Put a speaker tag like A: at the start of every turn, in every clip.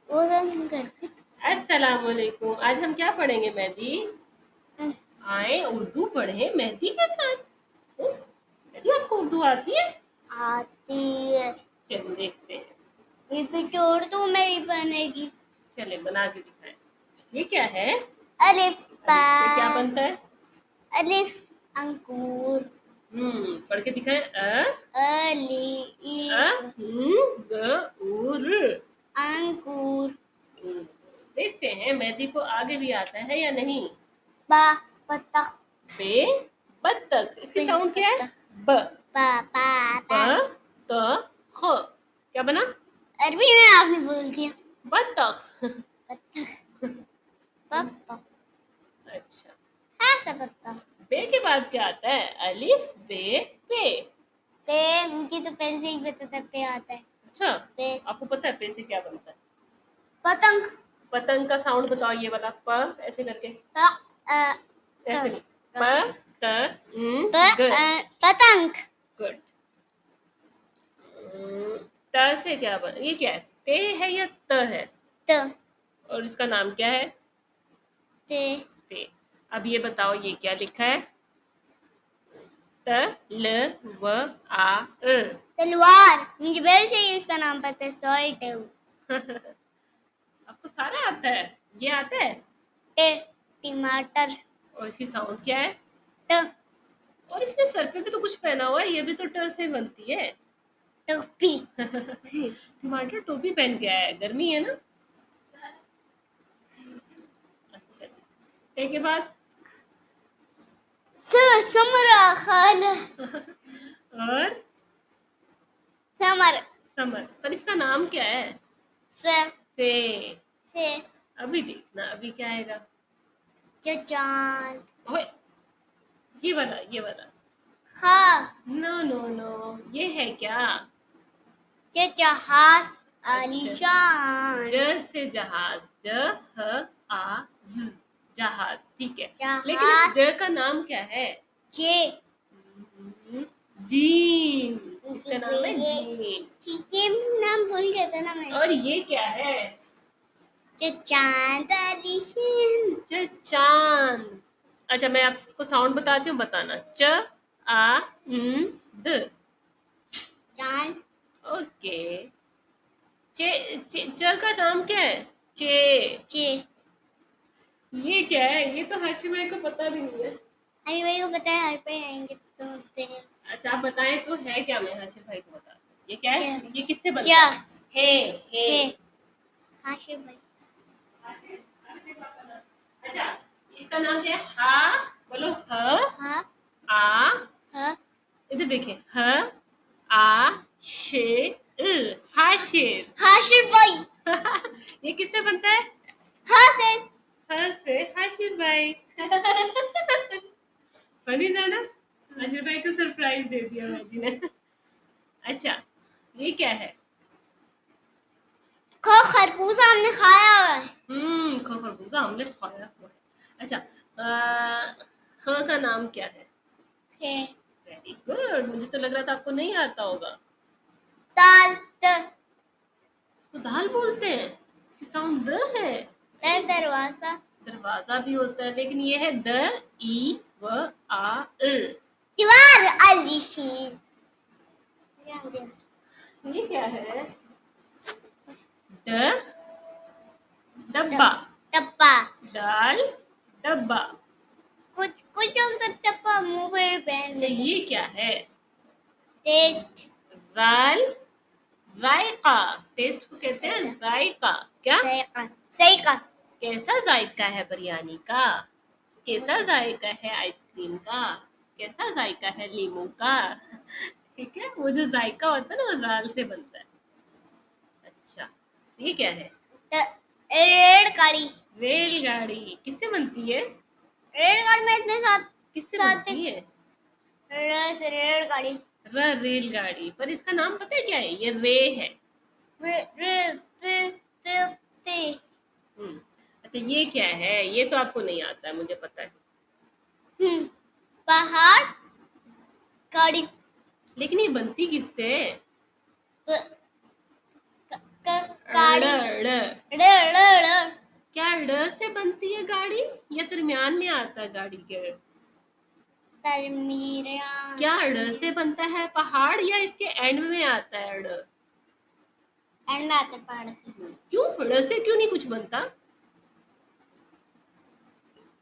A: अस्सलाम वालेकुम। आज हम क्या पढ़ेंगे मेहदी? आए उर्दू पढ़े मेहदी के साथ। मेहदी आपको उर्दू आती है?
B: आती है।
A: चलो देखते हैं।
B: ये भी छोड़ दो, मेरी बनेगी।
A: चले बना के दिखाएं। ये क्या है?
B: अलिफ
A: से क्या बनता है?
B: अलिफ अंकुर।
A: पढ़ के दिखाएं।
B: अलिफ
A: ऊर
B: अंकुर।
A: देखते हैं मेहदी को आगे भी आता है या नहीं।
B: बा बतख।
A: बे बत्तख। इसकी साउंड क्या है? ब
B: बा बा बा।
A: त ख। क्या बना?
B: अरबी में आपने बोल दिया
A: बत्तख।
B: बतख। बतख।
A: अच्छा,
B: हाँ सब बतख।
A: बे के बाद क्या आता है? अलिफ बे पे।
B: पे मुझे तो पहले से ही पता था पे आता है।
A: अच्छा,
B: पे
A: आपको पता है पे से क्या बनता है?
B: पतंग।
A: पतंग का साउंड बताओ, ये वाला प ऐसे करके। ऐसे नहीं। प त ग।
B: पतंग।
A: गुड। त से क्या बन? ये क्या है? ते है या त है?
B: त
A: और इसका नाम क्या है?
B: ते
A: ते। अब ये बताओ ये क्या लिखा है? त ल व आ र।
B: तलवार। मुझे पहले से ही इसका नाम पता है। सॉल्ट है वो।
A: आपको सारा आता है? ये आता है?
B: टमाटर।
A: और इसकी साउंड क्या है?
B: ट
A: और इसने सर पे भी तो कुछ पहना हुआ है, ये भी तो ट से बनती है।
B: टोपी।
A: टमाटर टोपी पहन के आया है, गर्मी है ना। अच्छा जी। टे के बाद
B: समरा खाना।
A: और
B: समर।
A: समर। पर इसका नाम क्या है?
B: से
A: से।
B: से
A: अभी देखना अभी क्या आएगा।
B: चांद।
A: ओए, ये वाला ये वाला।
B: हाँ
A: नो नो नो, ये है क्या?
B: जहाज
A: अच्छा,
B: आलीशान।
A: ज से जहाज। ज ह आ ज जहाज। ठीक है, लेकिन इस
B: जहाज
A: ज का नाम क्या है?
B: जे
A: जीन। इसका नाम है जीन।
B: ये नाम भूल गया था ना मैं।
A: और ये क्या है?
B: चांद आलीशान।
A: चांद। अच्छा, मैं आपको साउंड बताती हूँ, बताना। च आ द।
B: चांद।
A: ओके। च का नाम क्या है? चे।
B: चे
A: ये क्या है? ये तो हर्षी भाई को पता भी नहीं है।
B: हरी भाई को पता है। हर पे आएंगे तो देंगे।
A: अच्छा, आप बताएं तो है क्या? मैं हर्षित भाई को बता दूं। ये क्या है? ये किससे बनता
B: चा
A: है? हे।
B: हाशिम भाई।
A: अच्छा, इसका नाम क्या है? हा। बोलो ह
B: हाँ
A: आ।
B: हाँ
A: इधर देखिए। ह आ शेर। हाशिर।
B: हाशिम भाई।
A: ये किससे बनता है?
B: हाँ से
A: ह से हाशिर भाई। फनी था ना? हाशिर भाई को सरप्राइज दे दिया मैगी ने। अच्छा, ये क्या है?
B: खरबूजा हमने खाया हुआ है।
A: खरबूजा हमने खाया हुआ है। अच्छा, ख का नाम क्या है? Very good. मुझे तो लग रहा था आपको नहीं आता होगा।
B: दाल
A: इसको दाल बोलते हैं? इसकी साउंड द है।
B: दरवाजा।
A: दरवाजा भी होता है, लेकिन ये है द ई व आ र।
B: दीवार आलीशान।
A: ये क्या है? ड डब्बा।
B: टप्पा।
A: दाल डब्बा।
B: कुछ कुछ लोग तो टप्पा मुंह पे पहन
A: अच्छा,
B: लेते।
A: ये क्या है?
B: टेस्ट।
A: दाल जायका। टेस्ट को कहते हैं जायका। क्या?
B: सही का।
A: कैसा जायका है बिरयानी का? कैसा जायका है आइसक्रीम का? कैसा जायका है लीमू का? ठीक है, वो जो जायका होता है ना, वो दाल से बनता है। अच्छा, ये क्या है?
B: रेलगाड़ी।
A: रेलगाड़ी। किससे बनती है?
B: रेलगाड़ी में इतने साथ
A: किससे
B: साथ
A: बनती है?
B: रेलगाड़ी।
A: रेलगाड़ी। पर इसका नाम पता है क्या है? ये रे है। हम्म। अच्छा, ये क्या है? ये तो आपको नहीं आता है, मुझे पता है।
B: पहाड़ गाड़ी।
A: लेकिन ये बनती किससे?
B: गाड़ी
A: ड़
B: ड़ ड़ ड़
A: क्या ड़ से बनती है गाड़ी या दरमियान में आता है गाड़ी के?
B: तरमीरा
A: क्या ड़ से बनता है पहाड़ या इसके एंड में आता है ड़?
B: एंड में आते पहाड़ के
A: क्यों ड़ से क्यों नहीं कुछ बनता?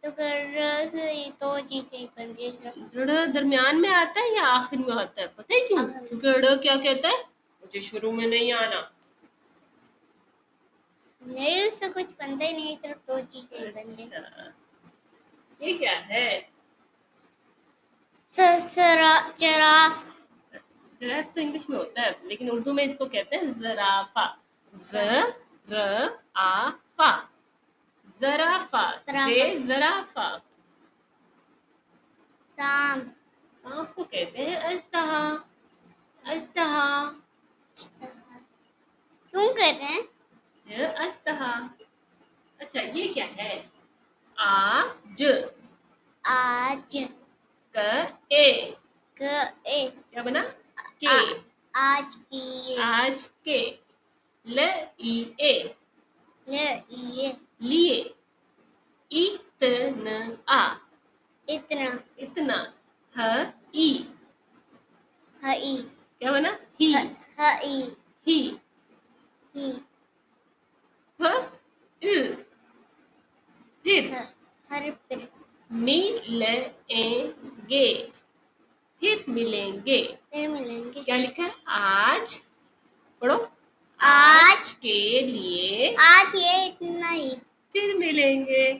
B: तो कर से तो चीजें बनती है
A: ड़ दरमियान में आता है या आखिर में आता है? पता है क्यों?
B: आखिर।
A: क्योंकि ड़ क्या कहता है, मुझे शुरू में नहीं आना।
B: नहीं उससे कुछ बनता ही नहीं सिर्फ दो चीजें बनती
A: अच्छा, ये क्या है?
B: जिराफ
A: जिराफ तो इंग्लिश में होता है लेकिन उर्दू में इसको कहते हैं जराफा। ज र आ फा, जराफा से जराफा।
B: सांप
A: सांप को कहते हैं अजदहा। अजदहा
B: क्यों कहते हैं
A: ज अजदहा। अच्छा ये क्या है? आज
B: आज
A: क ए
B: क ए
A: क्या बना? के।
B: आज की
A: आज के। ल ई ए
B: ये
A: लिए। इतना
B: इतना
A: इतना। ह ई
B: हई
A: क्या बना? ही
B: हई
A: ही।
B: ही
A: ह इ फिर
B: हर फिर
A: मिलेंगे। फिर मिलेंगे।
B: फिर मिलेंगे
A: क्या लिखा है? आज पढ़ो।
B: आज
A: के लिए
B: आज ये इतना ही
A: फिर मिलेंगे।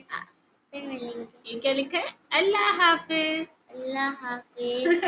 B: फिर मिलेंगे
A: ये क्या लिखा है? अल्लाह हाफिज।
B: अल्लाह हाफिज